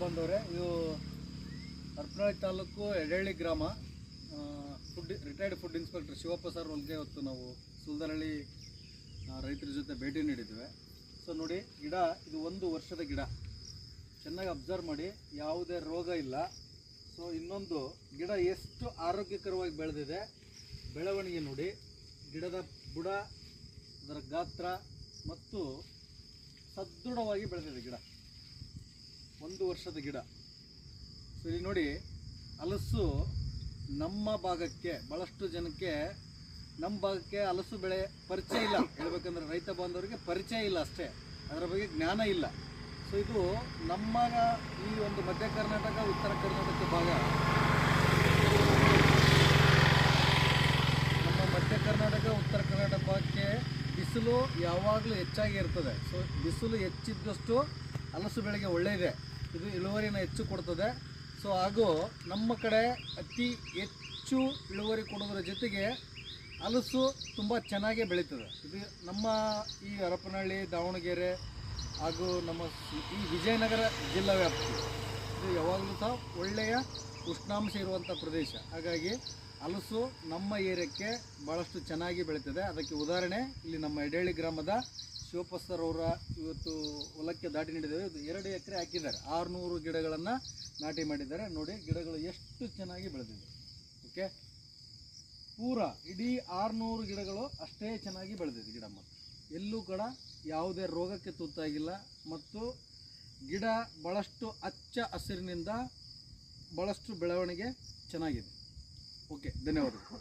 ಬಂದವರೇ, ಇದು ಹರಪನಹಳ್ಳಿ ತಾಲೂಕು ಎಡಹಳ್ಳಿ ಗ್ರಾಮ. Retired food inspector Shivappa sir ಹೊಲ್ಗೆ ಇವತ್ತು ನಾವು ಸುಲ್ದನಹಳ್ಳಿ ರೈತರ ಜೊತೆ ಭೇಟಿ ನೀಡಿದ್ದೇವೆ. ಸೊ ನೋಡಿ, ಗಿಡ ಇದು 1 ವರ್ಷದ ಗಿಡ. ಚೆನ್ನಾಗಿ ಅಬ್ಸರ್ವ್ ಮಾಡಿ, ಯಾವುದೇ ರೋಗ ಇಲ್ಲ. ಸೊ ಇನ್ನೊಂದು, ಗಿಡ ಎಷ್ಟು ಆರೋಗ್ಯಕರವಾಗಿ ಬೆಳೆದಿದೆ, ಬೆಳವಣಿಗೆ ನೋಡಿ, ಗಿಡದ ಬುಡ, ಅದರ ಗಾತ್ರ ಮತ್ತು ಸದೃಢವಾಗಿ ಬೆಳೆದಿದೆ ಗಿಡ. 1 ವರ್ಷದ ಗಿಡ. ಸೊ ಇಲ್ಲಿ ನೋಡಿ, ಹಲಸು ನಮ್ಮ ಭಾಗಕ್ಕೆ, ಭಾಳಷ್ಟು ಜನಕ್ಕೆ ನಮ್ಮ ಭಾಗಕ್ಕೆ ಹಲಸು ಬೆಳೆ ಪರಿಚಯ ಇಲ್ಲ. ಹೇಳ್ಬೇಕಂದ್ರೆ ರೈತ ಬಾಂಧವರಿಗೆ ಪರಿಚಯ ಇಲ್ಲ ಅಷ್ಟೇ, ಅದರ ಬಗ್ಗೆ ಜ್ಞಾನ ಇಲ್ಲ. ಸೊ ಇದು ನಮ್ಮ ಈ ಒಂದು ಮಧ್ಯ ಕರ್ನಾಟಕ, ಉತ್ತರ ಕರ್ನಾಟಕ ಭಾಗ, ನಮ್ಮ ಮಧ್ಯ ಕರ್ನಾಟಕ, ಉತ್ತರ ಕರ್ನಾಟಕ ಭಾಗಕ್ಕೆ ಬಿಸಿಲು ಯಾವಾಗಲೂ ಹೆಚ್ಚಾಗಿ ಇರ್ತದೆ. ಸೊ ಬಿಸಿಲು ಹೆಚ್ಚಿದ್ದಷ್ಟು ಹಲಸು ಬೆಳೆಗೆ ಒಳ್ಳೆಯದೆ, ಇದು ಇಳುವರಿನ ಹೆಚ್ಚು ಕೊಡ್ತದೆ. ಸೊ ಹಾಗೂ ನಮ್ಮ ಕಡೆ ಅತಿ ಹೆಚ್ಚು ಇಳುವರಿ ಕೊಡೋದ್ರ ಜೊತೆಗೆ ಹಲಸು ತುಂಬ ಚೆನ್ನಾಗೇ ಬೆಳೀತದೆ. ಇದು ನಮ್ಮ ಈ ಹರಪನಹಳ್ಳಿ, ದಾವಣಗೆರೆ ಹಾಗೂ ನಮ್ಮ ಈ ವಿಜಯನಗರ ಜಿಲ್ಲಾ ವ್ಯಾಪ್ತಿ, ಇದು ಯಾವಾಗಲೂ ಸಹ ಒಳ್ಳೆಯ ಉಷ್ಣಾಂಶ ಇರುವಂಥ ಪ್ರದೇಶ. ಹಾಗಾಗಿ ಹಲಸು ನಮ್ಮ ಏರಿಯಾಕ್ಕೆ ಭಾಳಷ್ಟು ಚೆನ್ನಾಗಿ ಬೆಳೀತದೆ. ಅದಕ್ಕೆ ಉದಾಹರಣೆ ಇಲ್ಲಿ ನಮ್ಮ ಎಡಹಳ್ಳಿ ಗ್ರಾಮದ ಶಿವಪ್ಪ ಸರ್ ಅವರ ಇವತ್ತು ಹೊಲಕ್ಕೆ ದಾಟಿ ನೀಡಿದ್ದೇವೆ. ಇದು 2 ಎಕರೆ ಹಾಕಿದ್ದಾರೆ, 600 ಗಿಡಗಳನ್ನು ನಾಟಿ ಮಾಡಿದ್ದಾರೆ. ನೋಡಿ, ಗಿಡಗಳು ಎಷ್ಟು ಚೆನ್ನಾಗಿ ಬೆಳೆದಿದೆ. ಓಕೆ, ಪೂರ ಇಡೀ 600 ಗಿಡಗಳು ಅಷ್ಟೇ ಚೆನ್ನಾಗಿ ಬೆಳೆದಿದೆ ಗಿಡ. ಮತ್ತು ಎಲ್ಲೂ ಕೂಡ ಯಾವುದೇ ರೋಗಕ್ಕೆ ತುತ್ತಾಗಿಲ್ಲ. ಮತ್ತು ಗಿಡ ಭಾಳಷ್ಟು ಹಚ್ಚ ಹಸಿರಿನಿಂದ ಭಾಳಷ್ಟು ಬೆಳವಣಿಗೆ ಚೆನ್ನಾಗಿದೆ. ಓಕೆ, ಧನ್ಯವಾದಗಳು.